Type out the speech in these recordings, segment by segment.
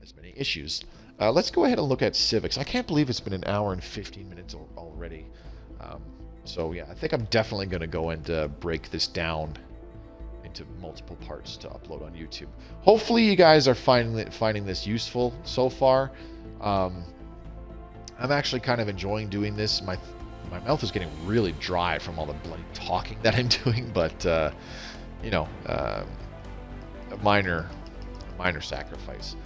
as many issues. Let's go ahead and look at civics. I can't believe it's been an hour and 15 minutes already. So yeah, I think I'm definitely going to go and break this down into multiple parts to upload on YouTube. Hopefully you guys are finding this useful so far. I'm actually kind of enjoying doing this. My mouth is getting really dry from all the bloody talking that I'm doing, but you know, a minor sacrifice.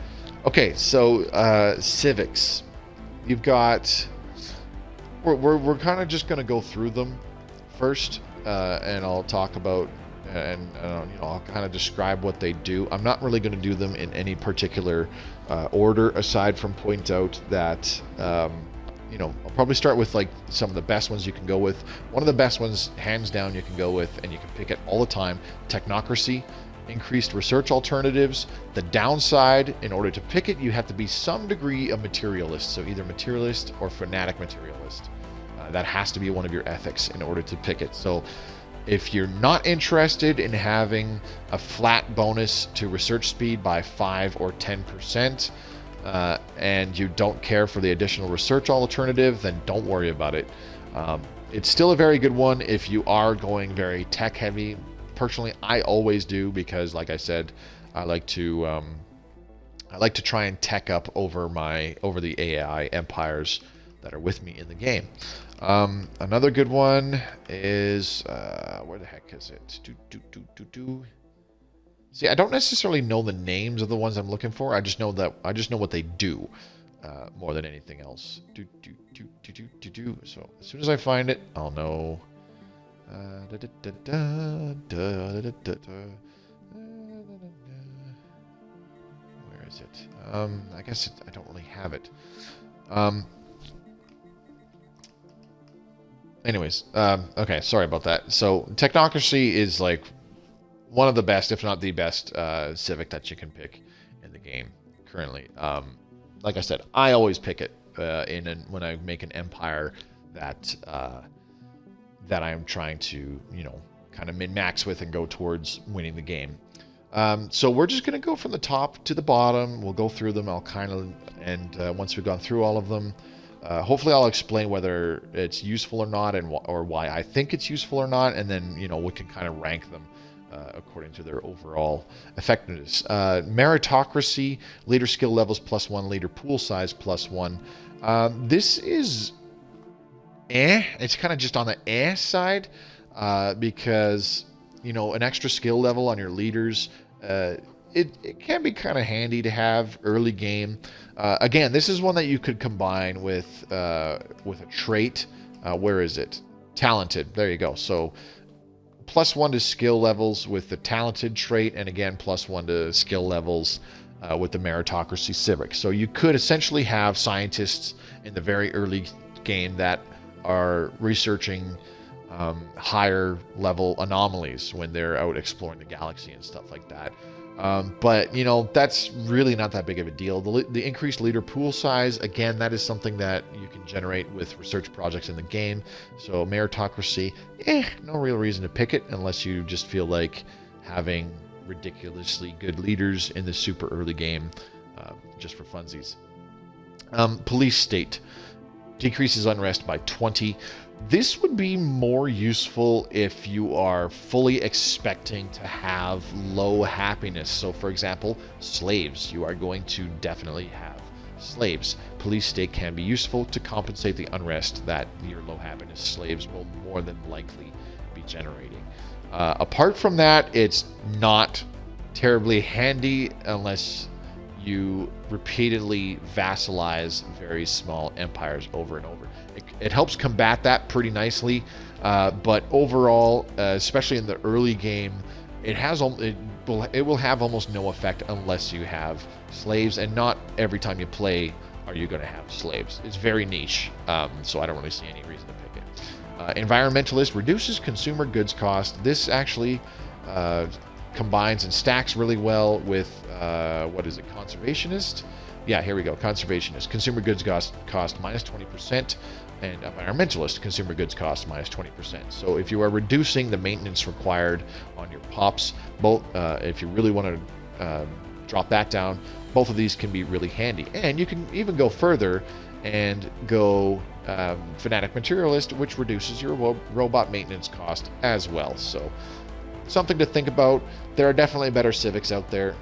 Okay, so civics. You've got. We're kind of just going to go through them first, and I'll talk about and you know, I'll kind of describe what they do. I'm not really going to do them in any particular order, aside from point out that you know, I'll probably start with like some of the best ones you can go with. One of the best ones, hands down, you can go with, and you can pick it all the time: Technocracy. Increased research alternatives. The downside, in order to pick it, you have to be some degree of materialist, so either materialist or fanatic materialist. That has to be one of your ethics in order to pick it. So if you're not interested in having a flat bonus to research speed by 5 or 10%, and you don't care for the additional research alternative, then don't worry about it. It's still a very good one if you are going very tech heavy. Personally, I always do, because like I said, I like to try and tech up over the AI empires that are with me in the game. Another good one is where the heck is it? See, I don't necessarily know the names of the ones I'm looking for. I just know what they do more than anything else. So as soon as I find it, I'll know. Where is it? I guess I don't really have it. Anyways, okay, sorry about that. So Technocracy is like one of the best, if not the best, civic that you can pick in the game currently. Like I said, I always pick it when I make an empire that I am trying to, you know, kind of min-max with and go towards winning the game. So we're just going to go from the top to the bottom. We'll go through them. And once we've gone through all of them, hopefully I'll explain whether it's useful or not, or why I think it's useful or not, and then, you know, we can kind of rank them according to their overall effectiveness. Meritocracy, leader skill levels +1, leader pool size +1. This is it's kind of just on the side, because, you know, an extra skill level on your leaders, it can be kind of handy to have early game. Again, this is one that you could combine with a trait. Where is it? Talented. There you go. So +1 to skill levels with the talented trait, and again +1 to skill levels with the meritocracy civic. So you could essentially have scientists in the very early game that are researching higher level anomalies when they're out exploring the galaxy and stuff like that. But, you know, that's really not that big of a deal. The increased leader pool size, again, that is something that you can generate with research projects in the game. So meritocracy, no real reason to pick it unless you just feel like having ridiculously good leaders in the super early game just for funsies. Police state. Decreases unrest by 20. This would be more useful if you are fully expecting to have low happiness. So, for example, slaves. You are going to definitely have slaves. Police state can be useful to compensate the unrest that your low happiness slaves will more than likely be generating. Apart from that, it's not terribly handy unless you repeatedly vassalize very small empires over and over. It helps combat that pretty nicely, but overall, especially in the early game, it will have almost no effect unless you have slaves, and not every time you play are you going to have slaves. It's very niche, so I don't really see any reason to pick it. Environmentalist reduces consumer goods cost. This actually combines and stacks really well with what is it, conservationist? Yeah, here we go, conservationist. Consumer goods cost -20%, and environmentalist, consumer goods cost -20%. So if you are reducing the maintenance required on your pops, both if you really want to drop that down, both of these can be really handy. And you can even go further and go Fanatic Materialist, which reduces your robot maintenance cost as well. So something to think about. There are definitely better civics out there,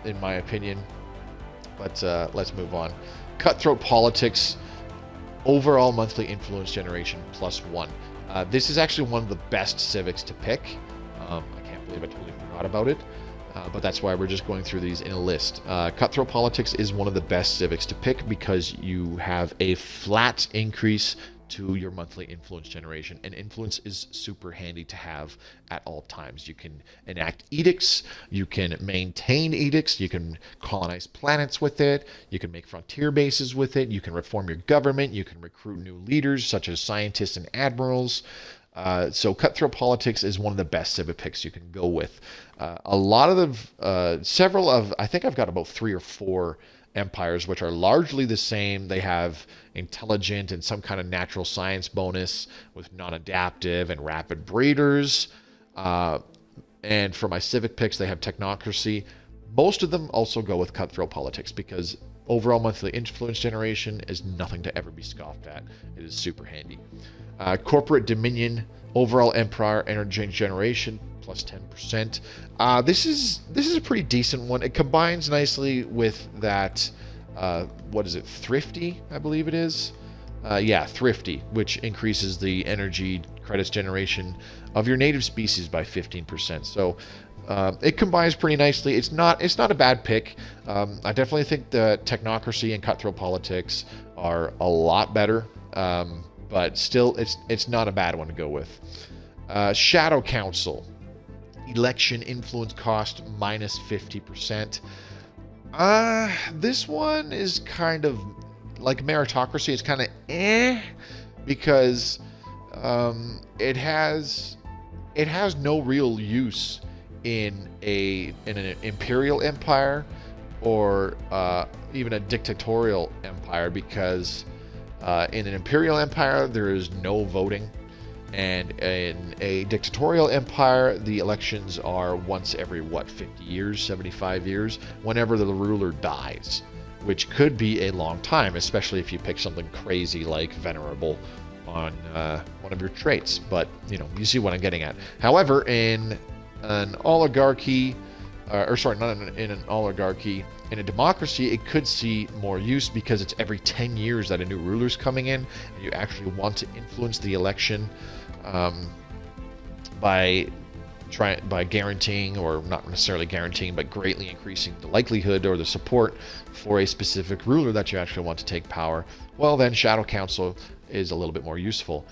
in my opinion. But let's move on. Cutthroat Politics, overall monthly influence generation +1. This is actually one of the best civics to pick. I can't believe I totally forgot about it. But that's why we're just going through these in a list. Cutthroat Politics is one of the best civics to pick because you have a flat increase to your monthly influence generation, and influence is super handy to have at all times. You can enact edicts, you can maintain edicts, you can colonize planets with it, you can make frontier bases with it, you can reform your government, you can recruit new leaders such as scientists and admirals. So Cutthroat Politics is one of the best civic picks you can go with. A lot of several of, I think I've got about 3 or 4 empires which are largely the same. They have intelligent and some kind of natural science bonus with non-adaptive and rapid breeders. And for my civic picks, they have Technocracy. Most of them also go with Cutthroat Politics because overall monthly influence generation is nothing to ever be scoffed at. It is super handy. Corporate Dominion, overall Empire energy generation +10%. This is a pretty decent one. It combines nicely with that, what is it, Thrifty, I believe it is? Yeah, Thrifty, which increases the energy credits generation of your native species by 15%. So it combines pretty nicely. It's not a bad pick. I definitely think the Technocracy and Cutthroat Politics are a lot better, but still, it's not a bad one to go with. Shadow Council. Election influence cost -50%. This one is kind of like Meritocracy. It's kind of because it has no real use in an imperial empire or even a dictatorial empire, because in an imperial empire there is no voting. And in a dictatorial empire, the elections are once every, 50 years, 75 years, whenever the ruler dies, which could be a long time, especially if you pick something crazy like Venerable on one of your traits. But, you see what I'm getting at. However, in an oligarchy, in an oligarchy, in a democracy, it could see more use because it's every 10 years that a new ruler's coming in, and you actually want to influence the election by guaranteeing, or not necessarily guaranteeing, but greatly increasing the likelihood or the support for a specific ruler that you actually want to take power. Well, then Shadow Council is a little bit more useful.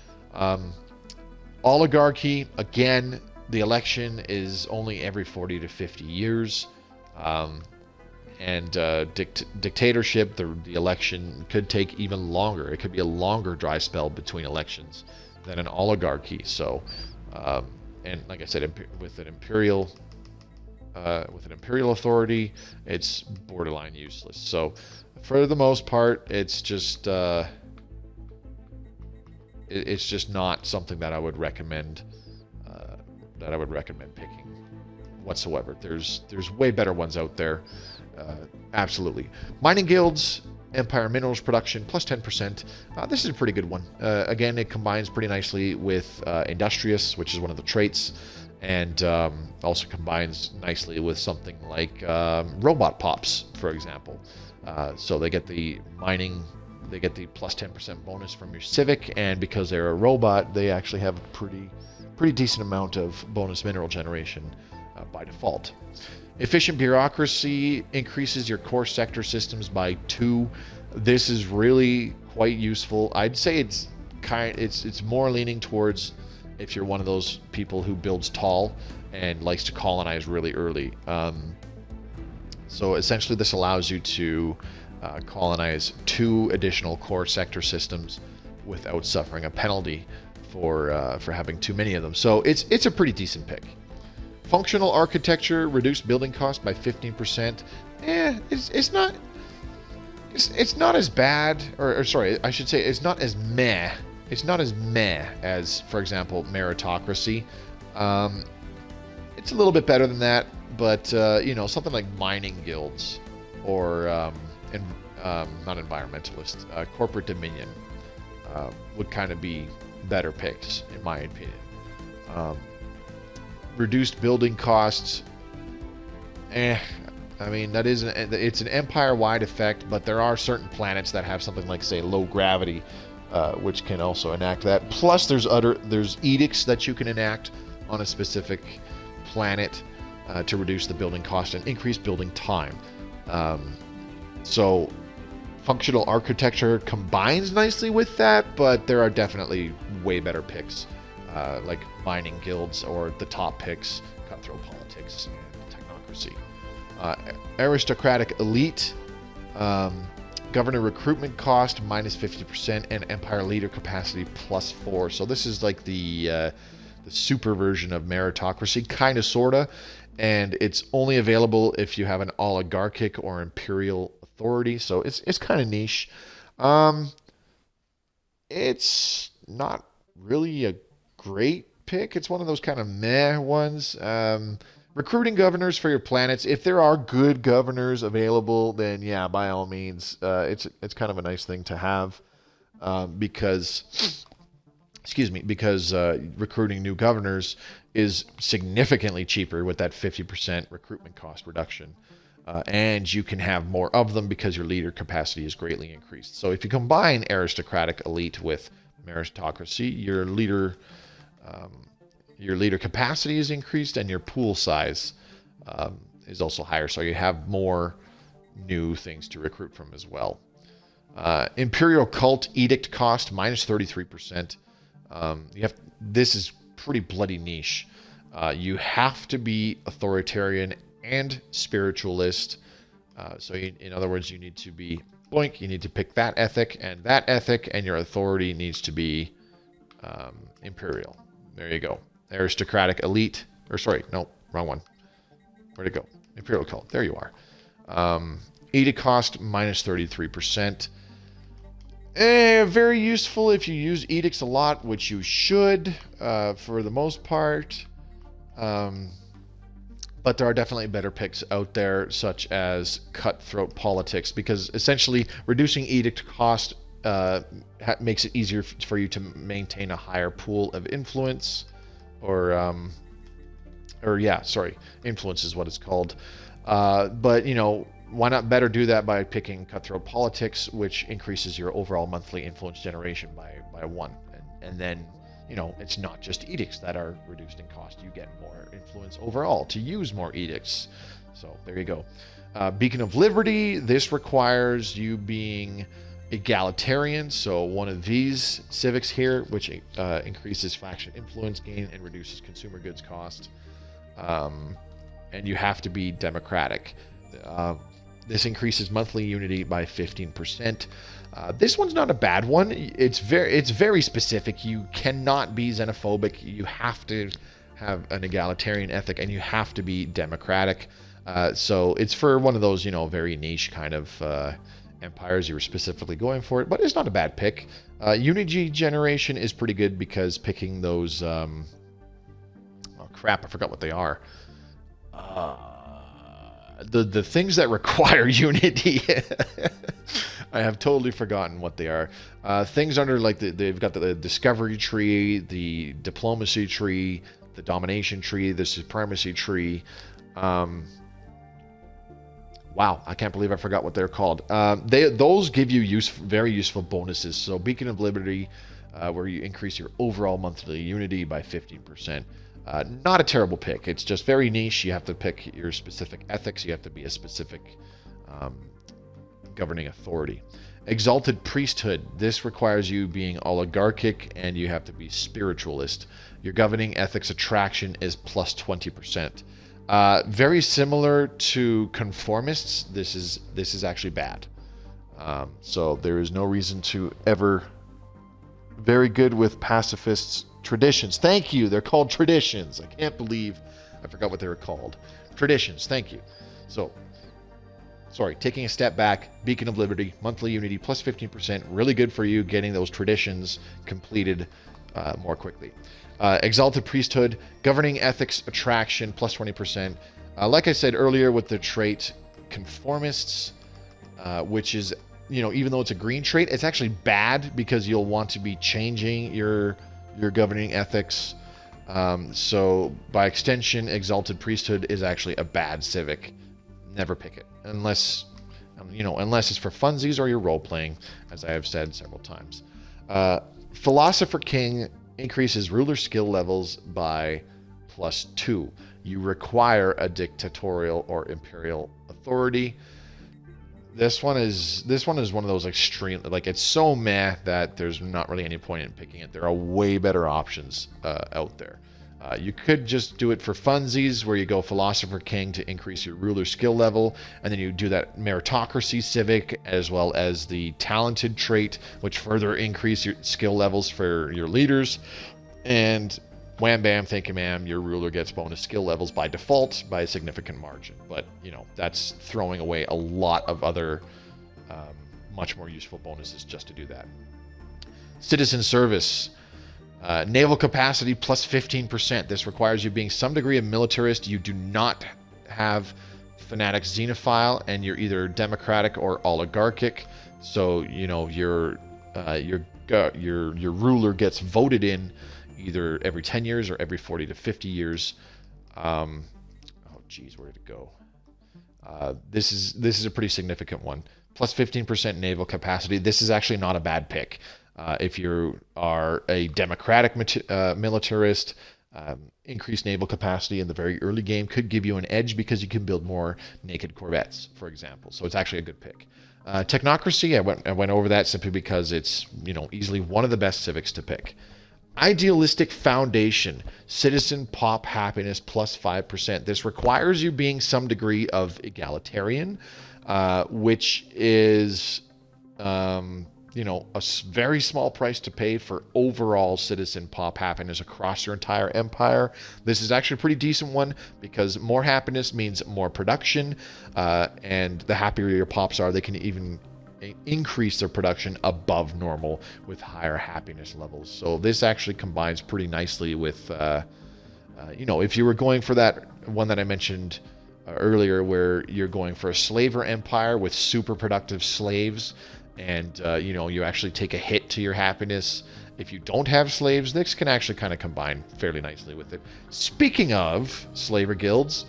Oligarchy, again, the election is only every 40 to 50 years. And dictatorship, the election could take even longer. It could be a longer dry spell between elections than an oligarchy. So, and like I said, with an imperial authority, it's borderline useless. So, for the most part, it's just not something that I would recommend. Picking whatsoever. There's way better ones out there. Absolutely. Mining guilds, Empire minerals production +10%. This is a pretty good one. Again, it combines pretty nicely with industrious, which is one of the traits, and also combines nicely with something like robot pops, for example. So they get the mining, they get the +10% bonus from your civic, and because they're a robot, they actually have a pretty decent amount of bonus mineral generation by default. Efficient bureaucracy increases your core sector systems by 2. This is really quite useful. I'd say it's more leaning towards if you're one of those people who builds tall and likes to colonize really early. So essentially, this allows you to colonize 2 additional core sector systems without suffering a penalty for having too many of them. So it's a pretty decent pick. Functional architecture, reduced building cost by 15%. It's not as bad, or sorry, I should say it's not as meh. It's not as meh as, for example, Meritocracy. It's a little bit better than that, but something like mining guilds. or not environmentalist, corporate dominion would kind of be better picks, in my opinion. Reduced building costs. I mean, it's an empire-wide effect, but there are certain planets that have something like, say, low gravity, which can also enact that. Plus, there's edicts that you can enact on a specific planet to reduce the building cost and increase building time. So, functional architecture combines nicely with that, but there are definitely way better picks, like mining guilds or the top picks, Cutthroat Politics and Technocracy. Aristocratic Elite, Governor recruitment cost minus 50%, and Empire leader capacity plus 4. So this is like the super version of Meritocracy, kind of, sorta, and it's only available if you have an Oligarchic or Imperial authority. So it's kind of niche. It's not really a great pick. It's one of those kind of meh ones. Recruiting governors for your planets. If there are good governors available, then yeah, by all means, it's kind of a nice thing to have, because recruiting new governors is significantly cheaper with that 50% recruitment cost reduction, and you can have more of them because your leader capacity is greatly increased. So if you combine Aristocratic Elite with Meritocracy, your leader capacity is increased, and your pool size is also higher, so you have more new things to recruit from as well. Imperial Cult edict cost minus 33%. This is pretty bloody niche. You have to be authoritarian and spiritualist. In other words, you need to be boink. You need to pick that ethic, and your authority needs to be imperial. There you go. Aristocratic Elite, wrong one. Where'd it go? Imperial Cult. There you are. Edict cost minus 33%. Very useful if you use edicts a lot, which you should, for the most part. But there are definitely better picks out there, such as Cutthroat Politics, because essentially reducing edict cost makes it easier for you to maintain a higher pool of influence. Influence is what it's called. But, why not better do that by picking Cutthroat Politics, which increases your overall monthly influence generation by 1. And then, it's not just edicts that are reduced in cost. You get more influence overall to use more edicts. So there you go. Beacon of Liberty, this requires you being egalitarian, so one of these civics here, which increases faction influence gain and reduces consumer goods cost, and you have to be democratic. This increases monthly unity by 15%. This one's not a bad one. It's very specific. You cannot be xenophobic. You have to have an egalitarian ethic, and you have to be democratic. So it's for one of those very niche kind of empires you were specifically going for it, but it's not a bad pick. Unity generation is pretty good because picking those I forgot what they are. The things that require unity. I have totally forgotten what they are. Things under, like, they've got the discovery tree, the diplomacy tree, the domination tree, the supremacy tree. Wow, I can't believe I forgot what they're called. Those give you very useful bonuses. So Beacon of Liberty, where you increase your overall monthly unity by 15%. Not a terrible pick. It's just very niche. You have to pick your specific ethics. You have to be a specific governing authority. Exalted Priesthood. This requires you being oligarchic, and you have to be spiritualist. Your governing ethics attraction is plus 20%. Very similar to conformists. This is actually bad. So there is no reason to ever. Very good with pacifists. Traditions. Thank you. They're called traditions. I can't believe I forgot what they were called. Traditions. Thank you. So, sorry, taking a step back, Beacon of Liberty, monthly unity plus 15%. Really good for you getting those traditions completed more quickly. Exalted Priesthood, governing ethics attraction plus 20%. Like I said earlier with the trait conformists, which is, even though it's a green trait, it's actually bad because you'll want to be changing your governing ethics. So by extension, Exalted Priesthood is actually a bad civic. Never pick it unless it's for funsies or you're role playing, as I have said several times. Philosopher-King increases ruler skill levels by +2. You require a dictatorial or imperial authority. This one is one of those extreme, like, it's so meh that there's not really any point in picking it. There are way better options out there. You could just do it for funsies, where you go Philosopher-King to increase your ruler skill level, and then you do that Meritocracy civic, as well as the Talented trait, which further increase your skill levels for your leaders. And wham bam, thank you ma'am, your ruler gets bonus skill levels by default by a significant margin. But, that's throwing away a lot of other much more useful bonuses just to do that. Citizen service. Naval capacity +15%. This requires you being some degree of militarist. You do not have fanatic xenophile, and you're either democratic or oligarchic. So your ruler gets voted in either every 10 years or every 40 to 50 years. Oh geez, where did it go? This is a pretty significant one. +15% naval capacity. This is actually not a bad pick. If you are a democratic militarist, increased naval capacity in the very early game could give you an edge because you can build more naked corvettes, for example. So it's actually a good pick. Technocracy, I went over that simply because it's easily one of the best civics to pick. Idealistic foundation, citizen pop happiness +5%. This requires you being some degree of egalitarian, which is a very small price to pay for overall citizen pop happiness across your entire empire. This is actually a pretty decent one because more happiness means more production, and the happier your pops are, they can even increase their production above normal with higher happiness levels. So this actually combines pretty nicely with, if you were going for that one that I mentioned earlier, where you're going for a slaver empire with super productive slaves, and you actually take a hit to your happiness if you don't have slaves. This can actually kind of combine fairly nicely with it. Speaking of slaver guilds,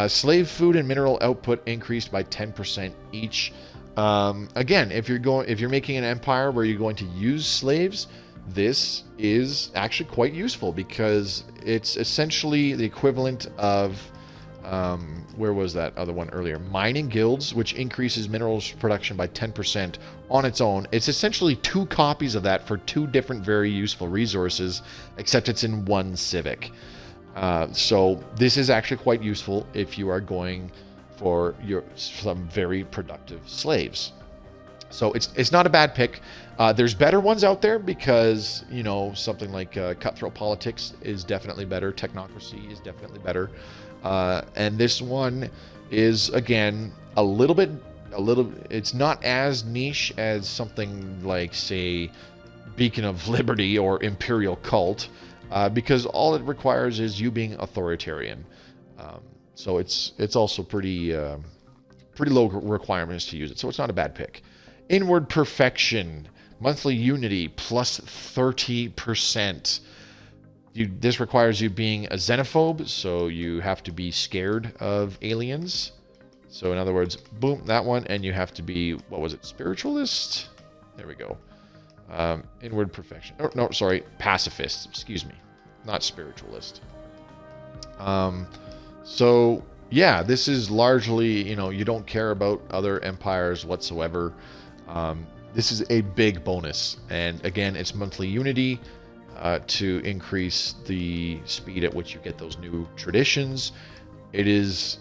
slave food and mineral output increased by 10% each. Again, if you're making an empire where you're going to use slaves, this is actually quite useful because it's essentially the equivalent of where was that other one earlier? Mining guilds, which increases minerals production by 10% on its own. It's essentially 2 copies of that for 2 different very useful resources, except it's in one civic. So this is actually quite useful if you are going for some very productive slaves. So it's not a bad pick. There's better ones out there because, something like Cutthroat Politics is definitely better. Technocracy is definitely better. And this one is, again, it's not as niche as something like, say, Beacon of Liberty or Imperial Cult, because all it requires is you being authoritarian. So it's also pretty low requirements to use it. So it's not a bad pick. Inward Perfection, monthly unity +30%. This requires you being a xenophobe, so you have to be scared of aliens. So in other words, boom, that one, and you have to be, spiritualist? There we go. Inward Perfection. Oh, no, sorry, pacifist. Excuse me, not spiritualist. So yeah, this is largely, you don't care about other empires whatsoever. This is a big bonus, and again, it's monthly unity. To increase the speed at which you get those new traditions. It is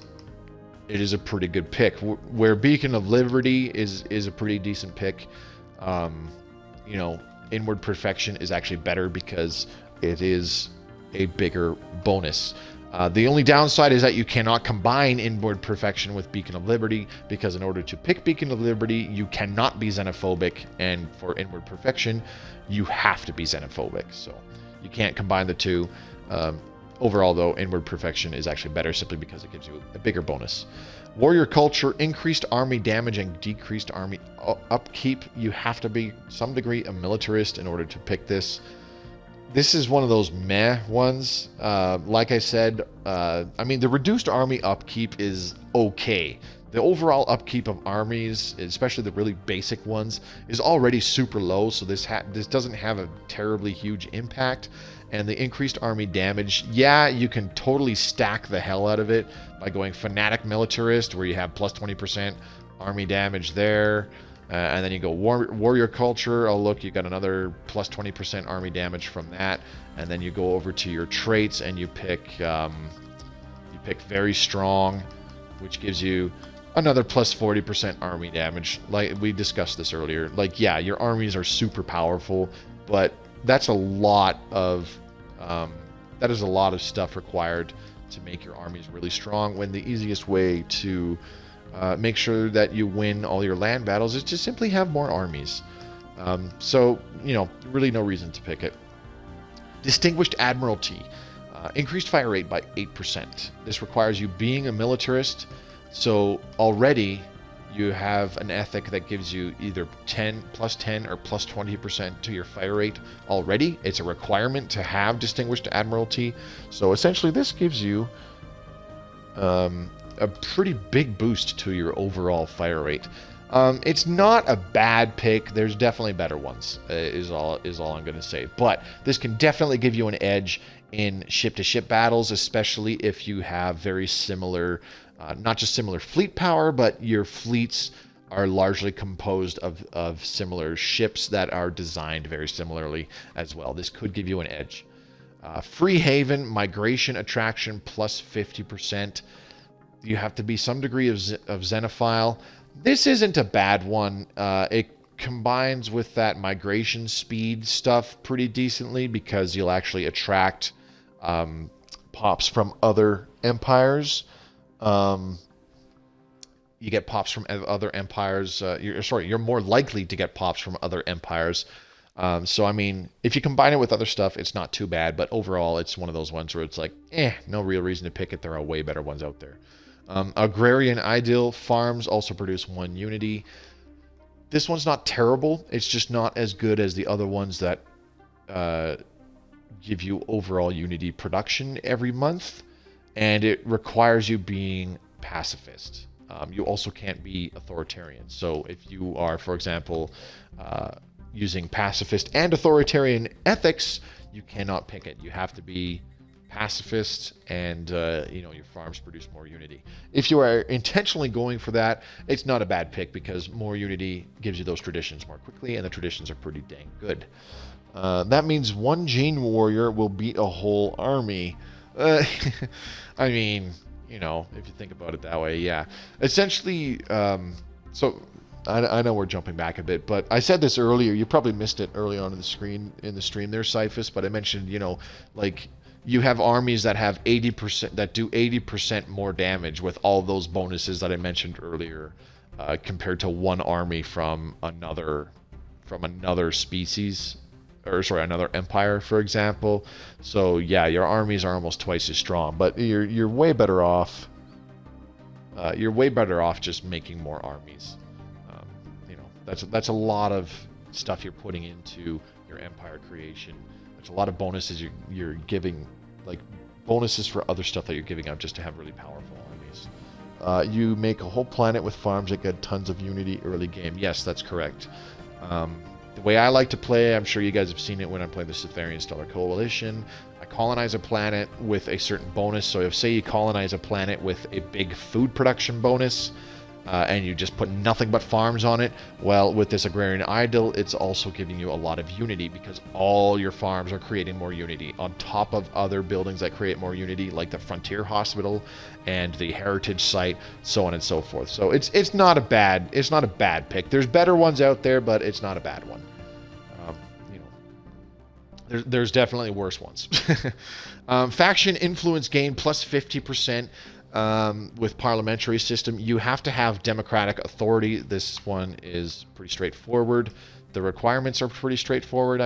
a pretty good pick. Where Beacon of Liberty is a pretty decent pick. Inward Perfection is actually better because it is a bigger bonus. The only downside is that you cannot combine Inward Perfection with Beacon of Liberty, because in order to pick Beacon of Liberty, you cannot be xenophobic, and for Inward Perfection, you have to be xenophobic. So you can't combine the two. Overall, though, Inward Perfection is actually better simply because it gives you a bigger bonus. Warrior culture, increased army damage and decreased army upkeep. You have to be some degree a militarist in order to pick this. This is one of those meh ones. Like I said, I mean, the reduced army upkeep is okay. The overall upkeep of armies, especially the really basic ones, is already super low, so this doesn't have a terribly huge impact. And the increased army damage, yeah, you can totally stack the hell out of it by going Fanatic Militarist, where you have plus 20% army damage there. And then you go Warrior Culture. Oh, look, you got another plus 20% army damage from that. And then you go over to your traits and you pick Very Strong, which gives you another plus 40% army damage. Like we discussed this earlier. Like, yeah, your armies are super powerful, but that's a lot of stuff required to make your armies really strong, when the easiest way to make sure that you win all your land battles is to simply have more armies. So, you know, really no reason to pick it. Distinguished Admiralty. Increased fire rate by 8%. This requires you being a militarist, so already you have an ethic that gives you either plus 10 or plus 20% to your fire rate already. It's a requirement to have Distinguished Admiralty. So essentially this gives you a pretty big boost to your overall fire rate. It's not a bad pick. There's definitely better ones, is all I'm going to say. But this can definitely give you an edge in ship-to-ship battles, especially if you have very similar, not just similar fleet power, but your fleets are largely composed of similar ships that are designed very similarly as well. This could give you an edge. Free Haven, Migration Attraction, plus 50%. You have to be some degree of Xenophile. This isn't a bad one. It combines with that migration speed stuff pretty decently, because you'll actually attract pops from other empires. You get pops from other empires. You're more likely to get pops from other empires. So, I mean, if you combine it with other stuff, it's not too bad. But overall, it's one of those ones where it's like, no real reason to pick it. There are way better ones out there. Agrarian Ideal. Farms also produce 1 unity. This one's not terrible. It's just not as good as the other ones that give you overall unity production every month. And it requires you being pacifist. You also can't be authoritarian. So if you are, for example, using pacifist and authoritarian ethics, you cannot pick it. You have to be pacifist, and your farms produce more unity. If you are intentionally going for that, it's not a bad pick, because more unity gives you those traditions more quickly, and the traditions are pretty dang good. That means 1 Gene Warrior will beat a whole army. I mean, if you think about it that way, yeah. Essentially, so I know we're jumping back a bit, but I said this earlier. You probably missed it early on in the stream there, Cyphus, but I mentioned, like, you have armies that have 80%, that do 80% more damage with all those bonuses that I mentioned earlier, compared to one army from another species, another empire, for example. So yeah, your armies are almost twice as strong, but you're way better off. You're way better off just making more armies. That's a lot of stuff you're putting into your empire creation. There's a lot of bonuses you're giving, like bonuses for other stuff that you're giving out just to have really powerful armies. You make a whole planet with farms that get tons of unity early game. Yes, that's correct. The way I like to play, I'm sure you guys have seen it when I'm playing the Civic Stellar Coalition. I colonize a planet with a certain bonus. So if, say, you colonize a planet with a big food production bonus, and you just put nothing but farms on it, well, with this Agrarian Ideal, it's also giving you a lot of unity, because all your farms are creating more unity on top of other buildings that create more unity, like the Frontier Hospital and the Heritage Site, so on and so forth. So it's not a bad pick. There's better ones out there, but it's not a bad one. There's definitely worse ones. Faction influence gain plus 50%. With Parliamentary System, you have to have democratic authority. This one is pretty straightforward. The requirements are pretty straightforward,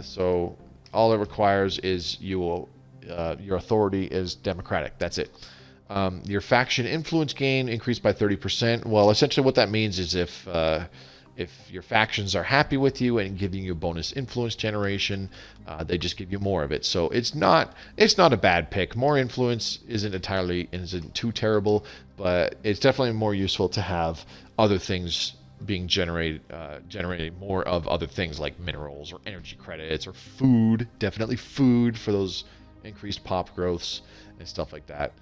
so all it requires is your authority is democratic. That's it. Your faction influence gain increased by 30%. Well, essentially what that means is if your factions are happy with you and giving you bonus influence generation, they just give you more of it. So it's not a bad pick. More influence isn't too terrible, but it's definitely more useful to have other things being generating more of other things like minerals or energy credits or food. Definitely food for those increased pop growths and stuff like that.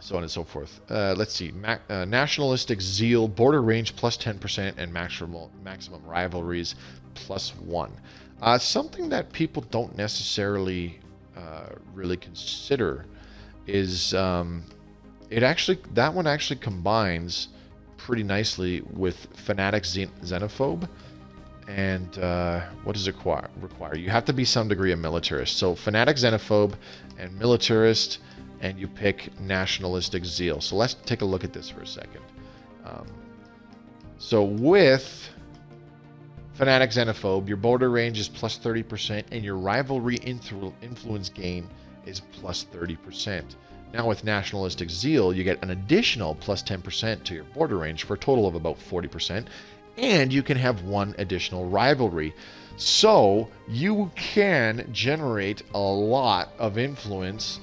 So on and so forth. Let's see. Nationalistic zeal, border range plus 10%, and maximum rivalries plus 1. Something that people don't necessarily really consider is that one actually combines pretty nicely with fanatic xenophobe. And what does it require? You have to be some degree a militarist. So fanatic xenophobe and militarist, and you pick nationalistic zeal. So let's take a look at this for a second. So with fanatic xenophobe, your border range is plus 30%, and your rivalry influence gain is plus 30%. Now with nationalistic zeal, you get an additional plus 10% to your border range for a total of about 40%. And you can have one additional rivalry. So you can generate a lot of influence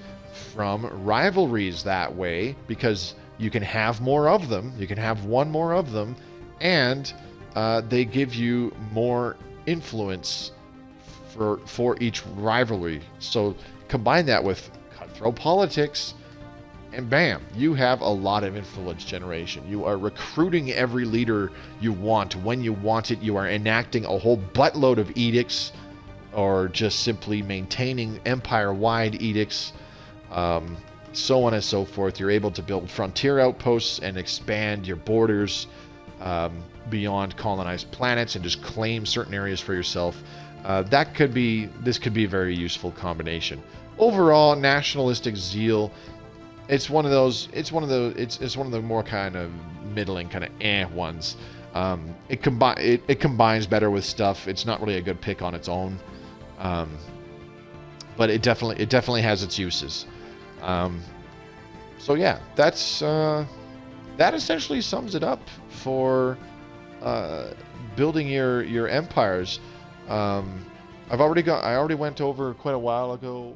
from rivalries that way, because you can have more of them. You can have one more of them, and they give you more influence for each rivalry. So combine that with Cutthroat Politics, and bam, you have a lot of influence generation. You are recruiting every leader you want when you want it. You are enacting a whole buttload of edicts, or just simply maintaining empire-wide edicts, so on and so forth. You're able to build frontier outposts and expand your borders beyond colonized planets and just claim certain areas for yourself. This could be a very useful combination. Overall, nationalistic zeal, it's one of the more kind of middling, kind of ones. It combines better with stuff. It's not really a good pick on its own, but it definitely has its uses. So yeah, that essentially sums it up for building your empires. I already went over quite a while ago